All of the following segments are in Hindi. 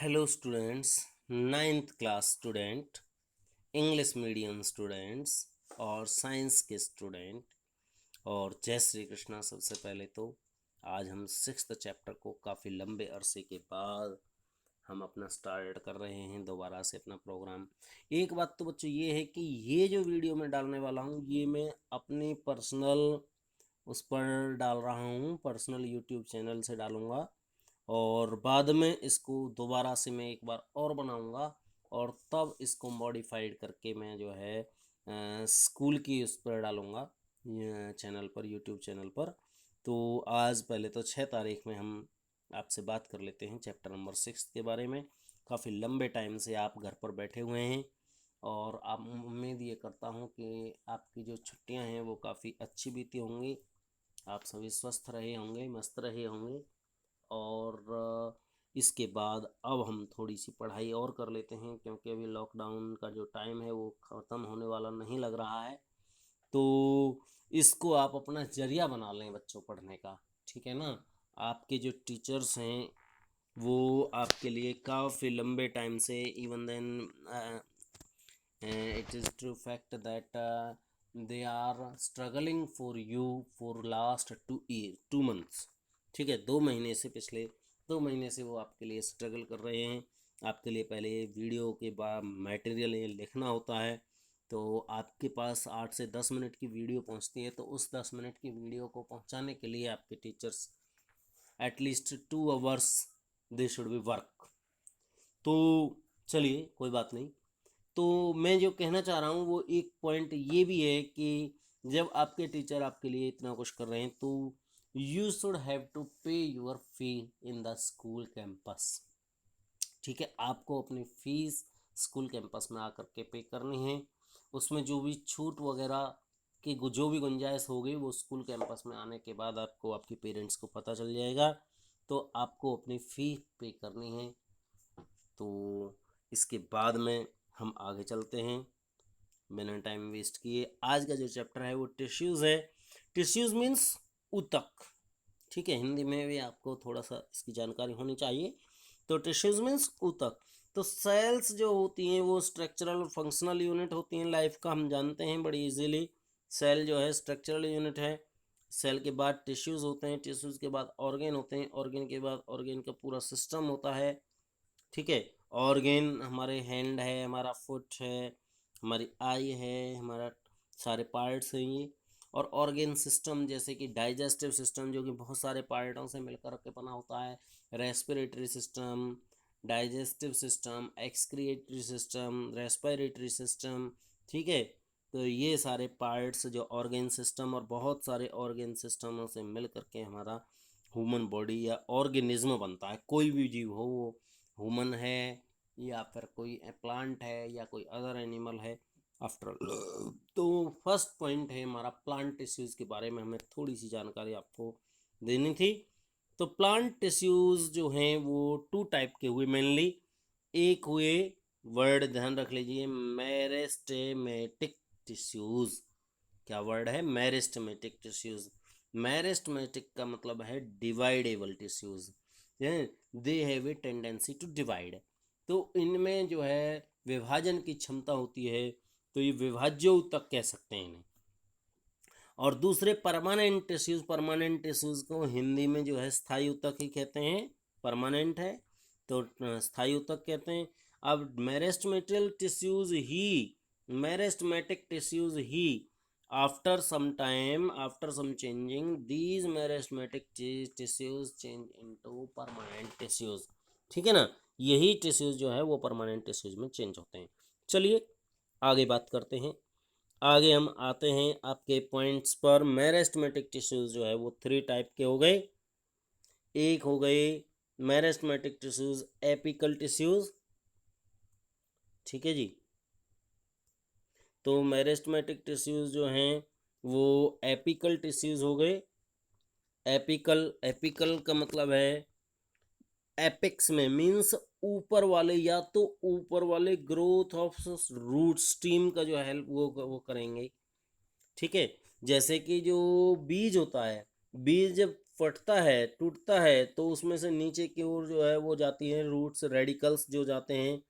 Hello students, ninth class student, English medium students और साइंस के स्टूडेंट। और जय श्री कृष्णा। सबसे पहले तो आज हम सिक्स्थ चैप्टर को काफ़ी लंबे अरसे के बाद हम अपना स्टार्ट कर रहे हैं दोबारा से अपना प्रोग्राम। एक बात तो बच्चों ये है कि ये जो वीडियो मैं डालने वाला हूँ ये मैं अपनी पर्सनल उस पर डाल रहा हूँ, पर्सनल यूट्यूब चैनल से डालूँगा और बाद में इसको दोबारा से मैं एक बार और बनाऊंगा और तब इसको मॉडिफाइड करके मैं जो है स्कूल की उस पर डालूंगा चैनल पर, यूट्यूब चैनल पर। तो आज पहले तो 6 तारीख में हम आपसे बात कर लेते हैं चैप्टर नंबर 6 के बारे में। काफ़ी लंबे टाइम से आप घर पर बैठे हुए हैं और आप उम्मीद ये करता हूँ कि आपकी जो छुट्टियां हैं वो काफ़ी अच्छी बीती होंगी, आप सभी स्वस्थ रहे होंगे, मस्त रहे होंगे। और इसके बाद अब हम थोड़ी सी पढ़ाई और कर लेते हैं क्योंकि अभी लॉकडाउन का जो टाइम है वो ख़त्म होने वाला नहीं लग रहा है। तो इसको आप अपना जरिया बना लें बच्चों पढ़ने का, ठीक है ना। आपके जो टीचर्स हैं वो आपके लिए काफ़ी लंबे टाइम से, even then it is true fact that they are struggling for you for last 2 months। ठीक है, 2 महीने से, पिछले 2 महीने से वो आपके लिए स्ट्रगल कर रहे हैं। आपके लिए पहले वीडियो के बाद मटेरियल लिखना होता है, तो आपके पास 8 से 10 मिनट की वीडियो पहुंचती है, तो उस 10 मिनट की वीडियो को पहुंचाने के लिए आपके teachers at least 2 hours they should be work. तो चलिए कोई बात नहीं। तो मैं जो कहना चाह रहा हूँ वो एक पॉइंट ये भी है कि जब आपके टीचर आपके लिए इतना कुछ कर रहे हैं तो यू शुड हैव टू पे your fee in the school campus. ठीक है, आपको अपनी फीस स्कूल कैंपस में आकर के पे करनी है। उसमें जो भी छूट वगैरह की जो भी गुंजाइश होगी वो स्कूल कैंपस में आने के बाद आपको, आपके पेरेंट्स को पता चल जाएगा। तो आपको अपनी फ़ी पे करनी है। तो इसके बाद में हम आगे चलते हैं बिना टाइम वेस्ट किए। आज का जो चैप्टर है वो टिश्यूज़ है। टिश्यूज़ मीन्स ऊतक। ठीक है, हिंदी में भी आपको थोड़ा सा इसकी जानकारी होनी चाहिए। तो टिश्यूज़ मीन्स ऊतक। तो सेल्स जो होती हैं वो स्ट्रक्चरल और फंक्शनल यूनिट होती हैं लाइफ का, हम जानते हैं बड़ी इजीली। सेल जो है स्ट्रक्चरल यूनिट है। सेल के बाद टिश्यूज़ होते हैं, टिश्यूज़ के बाद ऑर्गेन होते हैं, ऑर्गेन के बाद ऑर्गेन का पूरा सिस्टम होता है। ठीक है, ऑर्गेन हमारे हैंड है, हमारा फुट है, हमारी आई है, हमारा सारे पार्ट्स हैं ये। और ऑर्गेन सिस्टम जैसे कि डाइजेस्टिव सिस्टम जो कि बहुत सारे पार्टों से मिलकर के बना होता है, respiratory system, digestive system, excretory system, respiratory system. ठीक है, तो ये सारे पार्ट्स जो ऑर्गेन सिस्टम और बहुत सारे ऑर्गेन सिस्टमों से मिल करके हमारा ह्यूमन बॉडी या ऑर्गेनिज्म बनता है। कोई भी जीव हो, वो ह्यूमन है या फिर कोई प्लांट है या कोई अदर एनिमल है, आफ्टर। तो फर्स्ट पॉइंट है हमारा प्लांट टिश्यूज़ के बारे में, हमें थोड़ी सी जानकारी आपको देनी थी। तो प्लांट टिश्यूज़ जो हैं वो 2 टाइप के हुए मेनली। एक हुए, वर्ड ध्यान रख लीजिए, मेरिस्टेमेटिक टिश्यूज़। क्या वर्ड है? Meristematic tissues. मेरिस्टेमेटिक का मतलब है dividable tissues, they have a tendency to divide. तो इनमें जो है विभाजन की क्षमता होती है, तो ये विभाज्य ऊतक कह सकते हैं इन्हें। और दूसरे परमानेंट टिश्यूज़, परमानेंट टिश्यूज़ को हिंदी में जो है स्थायी ऊतक ही कहते हैं। परमानेंट है तो स्थायी ऊतक कहते हैं। अब मेरिस्टेमेटिक टिश्यूज़ ही after some time, after some changing, these meristematic tissues change into permanent tissues. ठीक है ना, यही टिश्यूज़ जो है वो परमानेंट टिश्यूज़ में चेंज होते हैं। चलिए आगे बात करते हैं। आगे हम आते हैं आपके पॉइंट्स पर। मेरिस्टेमेटिक टिश्यूज़ जो है वो 3 टाइप के हो गए। एक हो गए मेरिस्टेमेटिक टिश्यूज़ एपिकल टिश्यूज़। ठीक है जी, तो मेरिस्टेमेटिक टिश्यूज़ जो हैं वो एपिकल टिश्यूज़ हो गए। एपिकल, एपिकल का मतलब है एपिक्स में, मीन्स ऊपर वाले, या तो ऊपर वाले ग्रोथ ऑफ रूट स्टीम का जो हेल्प वो करेंगे। ठीक है, जैसे कि जो बीज होता है, बीज जब फटता है, टूटता है, तो उसमें से नीचे की ओर जो है वो जाती है रूट्स, रेडिकल्स जो जाते हैं।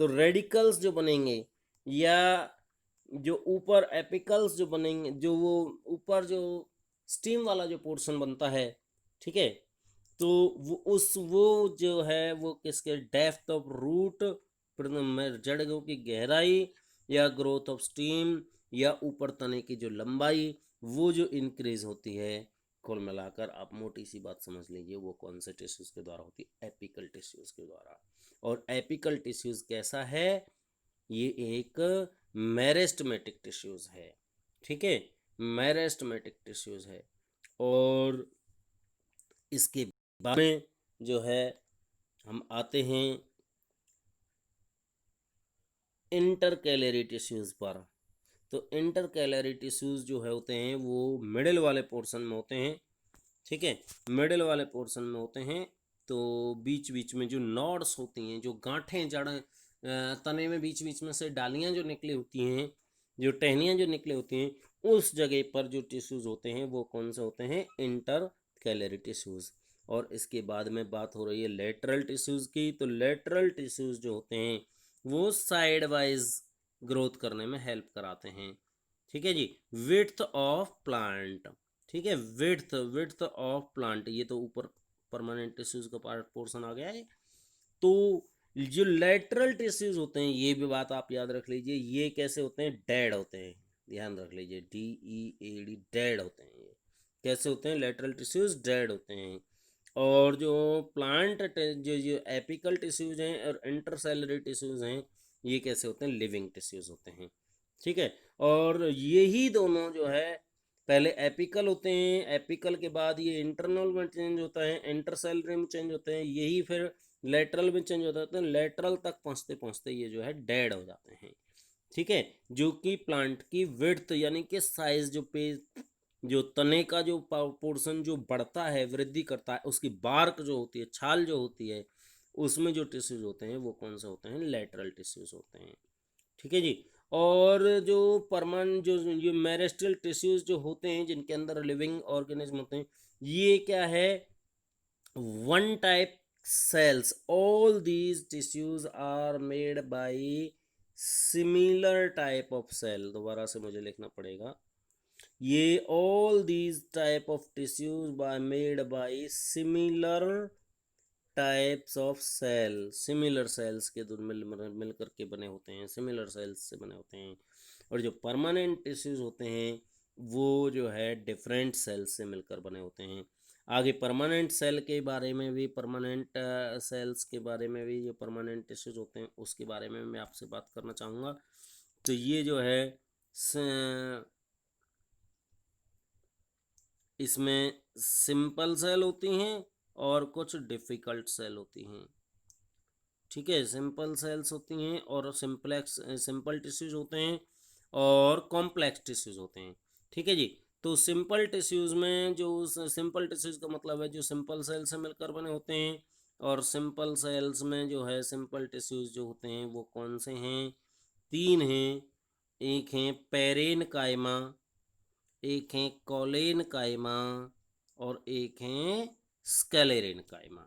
तो रेडिकल्स जो बनेंगे या जो ऊपर एपिकल्स जो बनेंगे, जो वो ऊपर जो स्टीम वाला जो पोर्शन बनता है, ठीक है, तो वो जो है वो किसके डेप्थ ऑफ रूट, जड़ों की गहराई, या ग्रोथ ऑफ स्टीम, या ऊपर तने की जो लंबाई, वो जो इंक्रीज होती है, कुल मिलाकर आप मोटी सी बात समझ लीजिए वो कौन से टिश्यूज के द्वारा होती है, एपिकल टिश्यूज के द्वारा। और एपिकल टिश्यूज कैसा है, ये एक मेरिस्टेमेटिक टिश्यूज है, ठीक है, मेरिस्टेमेटिक टिश्यूज है। और इसके बाद में जो है हम आते हैं इंटर कैलरी टिश्यूज पर। तो इंटर कैलरी टिश्यूज जो है होते हैं वो मिडिल वाले पोर्शन में होते हैं, ठीक है, मिडिल वाले पोर्शन में होते हैं। तो बीच बीच में जो नॉड्स होती हैं, जो गांठें, जड़, तने में बीच बीच में से डालियां जो निकली होती हैं, जो टहनियां जो निकली होती हैं, उस जगह पर जो टिश्यूज होते हैं वो कौन से होते हैं, इंटर कैलरी टिश्यूज। और इसके बाद में बात हो रही है लेटरल टिश्यूज की। तो लेटरल टिश्यूज जो होते हैं वो साइड वाइज ग्रोथ करने में हेल्प कराते हैं, ठीक है जी। विड्थ ऑफ प्लांट, ठीक है, विड्थ विड्थ ऑफ प्लांट, ये तो ऊपर परमानेंट टिश्यूज का पार्ट पोर्शन आ गया है। तो जो लेटरल टिश्यूज होते हैं, ये भी बात आप याद रख लीजिए, ये कैसे होते हैं, डेड होते हैं, ध्यान रख लीजिए, DEAD, डेड होते हैं। ये कैसे होते हैं, लेटरल टिश्यूज डेड होते हैं। और जो प्लांट जो एपिकल टिश्यूज हैं और इंटरसेलुलर टिश्यूज हैं, ये कैसे होते हैं, लिविंग टिश्यूज होते हैं, ठीक है। और यही दोनों जो है पहले एपिकल होते हैं, एपिकल के बाद ये इंटरनल में चेंज होता है, इंटरसेलुलर में चेंज होते हैं, यही फिर लेटरल में चेंज होता है, लेटरल तक पहुंचते पहुंचते ये जो है डेड हो जाते हैं, ठीक है। जो कि प्लांट की विड्थ यानी कि साइज, जो पेज, जो तने का जो पोर्शन जो बढ़ता है, वृद्धि करता है, उसकी बार्क जो होती है, छाल जो होती है, उसमें जो टिश्यूज होते हैं वो कौन से होते हैं, लेटरल टिश्यूज होते हैं, ठीक है जी। और जो परमान जो मेरिस्टल टिश्यूज जो होते हैं जिनके अंदर लिविंग ऑर्गेनिज्म होते हैं, ये क्या है, one type cells, all these tissues are made by similar type of cell, दोबारा से मुझे लिखना पड़ेगा, ये all these type of tissues by made by similar types of cell, similar cells के मिल करके बने होते हैं, सिमिलर सेल्स से बने होते हैं। और जो परमानेंट टिश्यूज होते हैं वो जो है डिफरेंट सेल्स से मिलकर बने होते हैं। आगे परमानेंट सेल के बारे में भी, परमानेंट सेल्स के बारे में भी, जो परमानेंट टिश्यूज होते हैं उसके बारे में मैं आपसे बात करना चाहूँगा। तो ये जो है इसमें सिंपल सेल होती हैं और कुछ डिफ़िकल्ट सेल होती हैं, ठीक है, सिंपल सेल्स होती हैं और सिंपल टिश्यूज होते हैं और कॉम्प्लेक्स टिश्यूज होते हैं, ठीक है जी। तो सिंपल टिश्यूज में जो सिंपल टिश्यूज का मतलब है जो सिंपल सेल से मिलकर बने होते हैं, और सिंपल सेल्स में जो है सिंपल टिश्यूज जो होते हैं वो कौन से हैं, तीन हैं। एक हैं पेरेन कायमा, एक हैं कॉलेन कायमा, और एक हैं स्केलेरेन कायमा।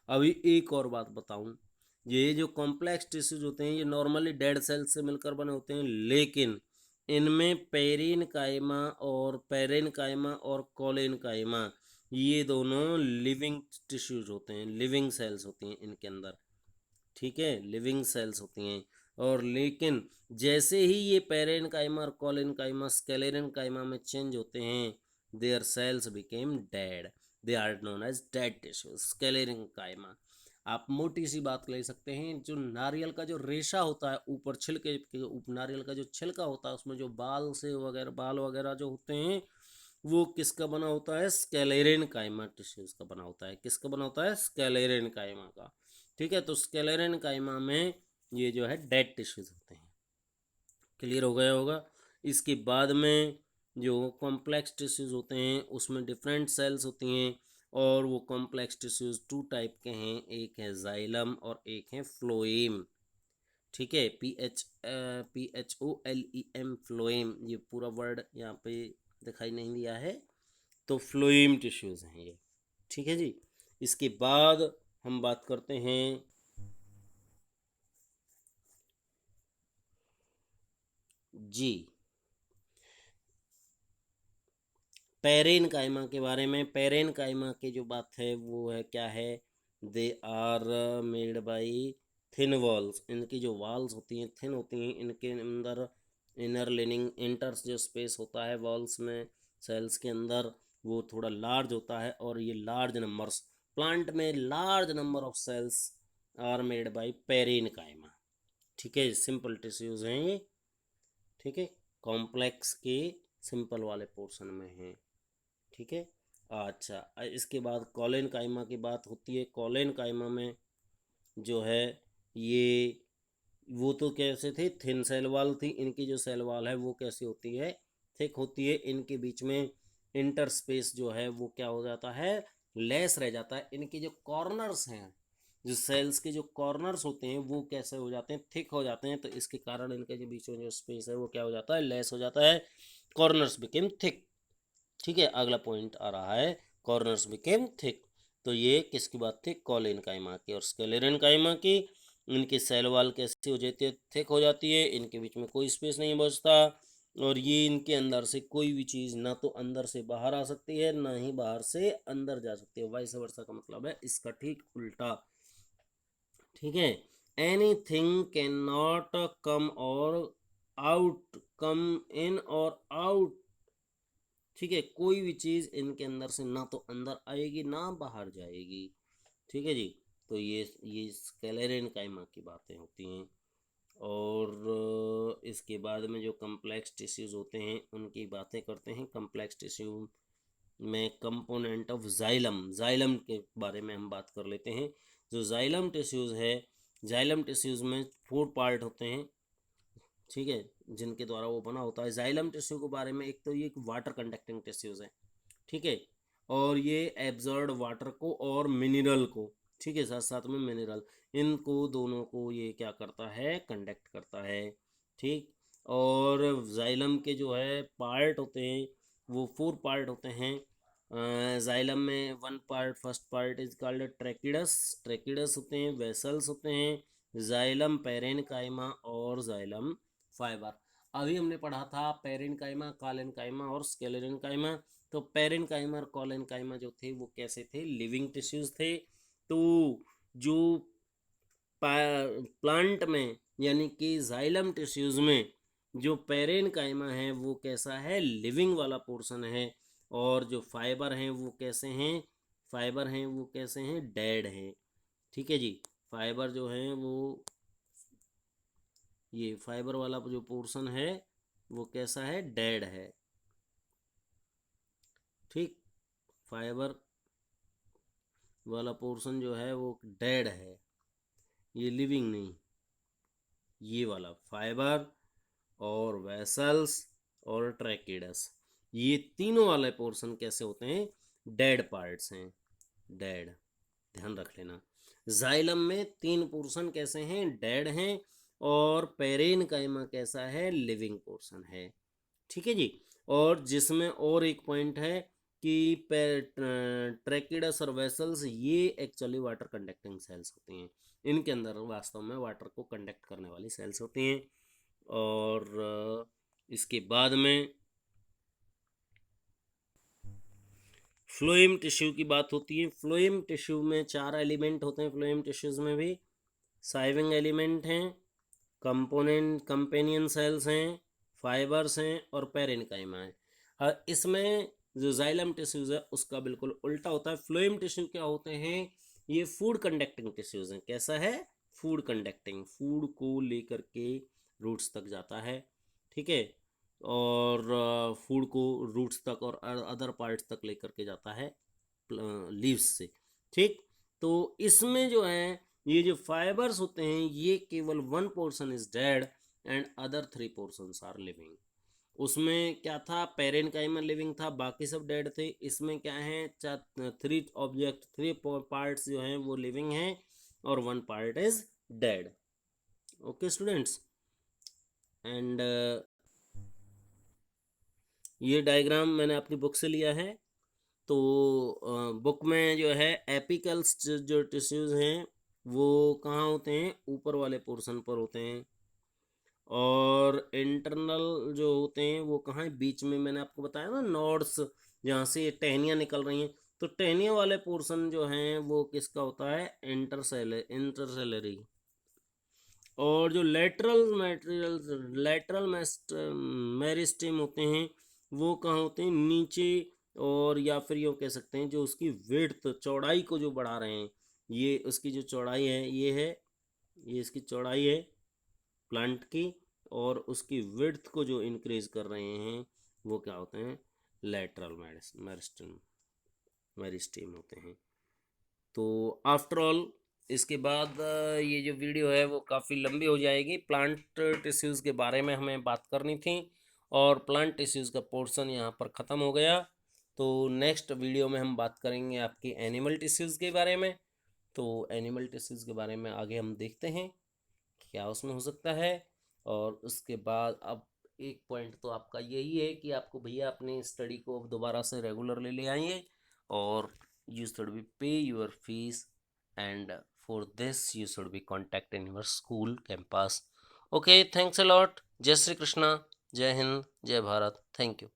अभी एक और बात बताऊं, ये जो कॉम्प्लेक्स टिश्यूज होते हैं ये नॉर्मली डेड सेल्स से मिलकर बने होते हैं, लेकिन इनमें पेरिन कायमा और कॉलेन कायमा, ये दोनों लिविंग टिश्यूज होते हैं, लिविंग सेल्स होती हैं इनके अंदर, ठीक है, लिविंग सेल्स होती हैं। और लेकिन जैसे ही ये पेरेन काइमा और कॉलिन काइमा स्केलेरन काइमा में चेंज होते हैं, their cells became dead, they are known as dead tissues, sclerenchyma. आप मोटी सी बात ले सकते हैं, जो नारियल का जो रेशा होता है ऊपर छिलके के नारियल का जो छिलका होता है उसमें जो बाल वगैरह जो होते हैं वो किसका बना होता है, स्केलेरन काइमा टिश्यूज का बना होता है। किसका बना होता है, स्केलेरन काइमा का, ठीक है। तो स्केलेरन काइमा में ये जो है डेड टिश्यूज होते हैं, क्लियर हो गया होगा। इसके बाद में जो कॉम्प्लेक्स टिश्यूज होते हैं उसमें डिफरेंट सेल्स होती हैं, और वो कॉम्प्लेक्स टिश्यूज टू टाइप के हैं, एक है जाइलम और एक है फ्लोएम, ठीक है, PHOLEM, फ्लोएम, ये पूरा वर्ड यहाँ पे दिखाई नहीं दिया है, तो फ्लोएम टिश्यूज़ हैं ये, ठीक है जी। इसके बाद हम बात करते हैं जी पेरेनकाइमा के बारे में। पेरेनकाइमा की जो बात है वो है क्या है, they are made by thin walls. इनकी जो वॉल्स होती हैं थिन होती हैं, इनके अंदर इनर लिनिंग इंटर्स जो स्पेस होता है वॉल्स में सेल्स के अंदर वो थोड़ा लार्ज होता है, और ये लार्ज नंबर्स प्लांट में large number of cells are made by parenchyma, ठीक है। सिंपल टिश्यूज हैं ये, ठीक है। कॉम्प्लेक्स के सिंपल वाले पोर्शन में हैं, ठीक है। अच्छा, इसके बाद कॉलेन काइमा की बात होती है। कॉलेन काइमा में जो है ये वो तो कैसे थे, थिन सेल वाल थी। इनकी जो सेल वाल है वो कैसी होती है, थिक होती है। इनके बीच में इंटर स्पेस जो है वो क्या हो जाता है, लेस रह जाता है। इनके जो कॉर्नर्स हैं, जो सेल्स के जो कॉर्नर्स होते हैं वो कैसे हो जाते हैं, थिक हो जाते हैं। तो इसके कारण इनके जो बीच में जो स्पेस है वो क्या हो जाता है, लेस हो जाता है। कॉर्नर्स बिकेम थिक, ठीक है। अगला पॉइंट आ रहा है कॉर्नर्स बिकेम थिक। तो ये किसकी बात थी, कॉलिन काइमा की और स्केलेरन काइमा की। इनकी सेल वाल कैसी हो जाती है, थिक हो जाती है। इनके बीच में कोई स्पेस नहीं बचता, और ये इनके अंदर से कोई भी चीज़ ना तो अंदर से बाहर आ सकती है ना ही बाहर से अंदर जा सकती है। वाइस वर्सा का मतलब है इसका ठीक उल्टा, ठीक है। Any thing can not come और आउट, कम इन और आउट, ठीक है। कोई भी चीज़ इनके अंदर से ना तो अंदर आएगी ना बाहर जाएगी, ठीक है जी। तो ये स्केलेरन काइमा की बातें होती हैं। और इसके बाद में जो कम्प्लेक्स टिश्यूज़ होते हैं उनकी बातें करते हैं। कम्प्लेक्स टिश्यू में कंपोनेंट ऑफ जाइलम, जाइलम के बारे में हम बात कर लेते हैं। जो जाइलम टिश्यूज़ है, जाइलम टिश्यूज़ में 4 पार्ट होते हैं, ठीक है, जिनके द्वारा वो बना होता है। जाइलम टिश्यू के बारे में, एक तो ये वाटर कंडक्टिंग टिश्यूज़ है, ठीक है। और ये एब्जॉर्ब वाटर को और मिनरल को, ठीक है, साथ साथ में मिनरल, इनको दोनों को ये क्या करता है, कंडक्ट करता है, ठीक। और जाइलम के जो है पार्ट होते हैं वो 4 पार्ट होते हैं। जाइलम में 1 part, first part is called tracheids, tracheids होते हैं, वेसल्स होते हैं, जाइलम पेरेनकाइमा और जाइलम फाइबर। अभी हमने पढ़ा था पेरेनकाइमा, कालेनकाइमा और स्केलेरनकाइमा। तो पेरेनकाइमा और कोलेनकाइमा जो थे वो कैसे थे, लिविंग टिश्यूज थे। तो जो प्लांट में यानी कि जाइलम टिश्यूज में जो पेरेनकाइमा है वो कैसा है, लिविंग वाला पोर्शन है। और जो फाइबर हैं वो कैसे हैं, फाइबर हैं वो कैसे हैं, डेड हैं, ठीक है जी। फाइबर जो है वो, ये फाइबर वाला जो पोर्शन है वो कैसा है, डेड है, ठीक। फाइबर वाला पोर्शन जो है वो डेड है, ये लिविंग नहीं। ये वाला फाइबर और वेसल्स और ट्रैकिडस, ये तीनों वाले पोर्शन कैसे होते हैं, डेड पार्ट्स हैं, डेड, ध्यान रख लेना। जाइलम में 3 पोर्शन कैसे हैं, डेड हैं। और पेरेनकाइमा कैसा है, लिविंग पोर्शन है, ठीक है जी। और जिसमें और एक पॉइंट है कि ट्रैकिडस और वेसल्स ये एक्चुअली वाटर कंडक्टिंग सेल्स होती हैं। इनके अंदर वास्तव में वाटर को कंडक्ट करने वाली सेल्स होती हैं। और इसके बाद में फ्लोएम टिश्यू की बात होती है। फ्लोएम टिश्यू में 4 एलिमेंट होते हैं। फ्लोएम टिश्यूज में भी साइविंग एलिमेंट हैं, कंपोनेंट कंपेनियन सेल्स हैं, फाइबर्स हैं और पेरेनकाइमा है। इसमें जो जाइलम टिश्यूज है उसका बिल्कुल उल्टा होता है। फ्लोएम टिश्यू क्या होते हैं, ये फूड कंडक्टिंग टिश्यूज हैं। कैसा है, फूड कंडक्टिंग, फूड को लेकर के रूट्स तक जाता है, ठीक है। और फूड को रूट्स तक और अदर पार्ट्स तक लेकर के जाता है लीव्स से, ठीक। तो इसमें जो है ये जो फाइबर्स होते हैं ये केवल 1 portion is dead and other 3 portions are living. उसमें क्या था, पेरेनकाइमा लिविंग था, बाकी सब डेड थे। इसमें क्या है, 3 पार्ट्स जो हैं वो लिविंग हैं और 1 part is dead. Okay students, and ये डायग्राम मैंने अपनी बुक से लिया है। तो बुक में जो है एपिकल्स जो टिश्यूज़ हैं वो कहाँ होते हैं, ऊपर वाले पोर्शन पर होते हैं, और इंटरनल जो होते हैं वो कहाँ है, बीच में। मैंने आपको बताया ना नोड्स, जहाँ से ये टहनियाँ निकल रही हैं, तो टहनियों वाले पोर्शन जो हैं वो किसका होता है, इंटरसेलरी। और जो लेटरल मेरिस्टेम होते हैं वो कहाँ होते हैं, नीचे। और या फिर यूँ कह सकते हैं जो उसकी विड्थ, चौड़ाई को जो बढ़ा रहे हैं, ये उसकी जो चौड़ाई है ये है, ये इसकी चौड़ाई है प्लांट की, और उसकी विड्थ को जो इंक्रीज कर रहे हैं वो क्या होते हैं, लेटरल मेरिस्टेम मेरिस्टेम होते हैं। तो आफ्टर ऑल इसके बाद ये जो वीडियो है वो काफ़ी लंबी हो जाएगी। प्लांट टिश्यूज़ के बारे में हमें बात करनी थी, और प्लांट टिश्यूज़ का पोर्शन यहाँ पर ख़त्म हो गया। तो नेक्स्ट वीडियो में हम बात करेंगे आपकी एनिमल टिश्यूज़ के बारे में। तो एनिमल टिश्यूज़ के बारे में आगे हम देखते हैं क्या उसमें हो सकता है। और उसके बाद अब एक पॉइंट तो आपका यही है कि आपको भैया अपनी स्टडी को अब दोबारा से रेगुलरली ले आइए, और you should be pay your fees, and for this you should be contact in your school campus. Okay, thanks a lot. जय श्री कृष्णा, जय हिंद, जय भारत, थैंक यू।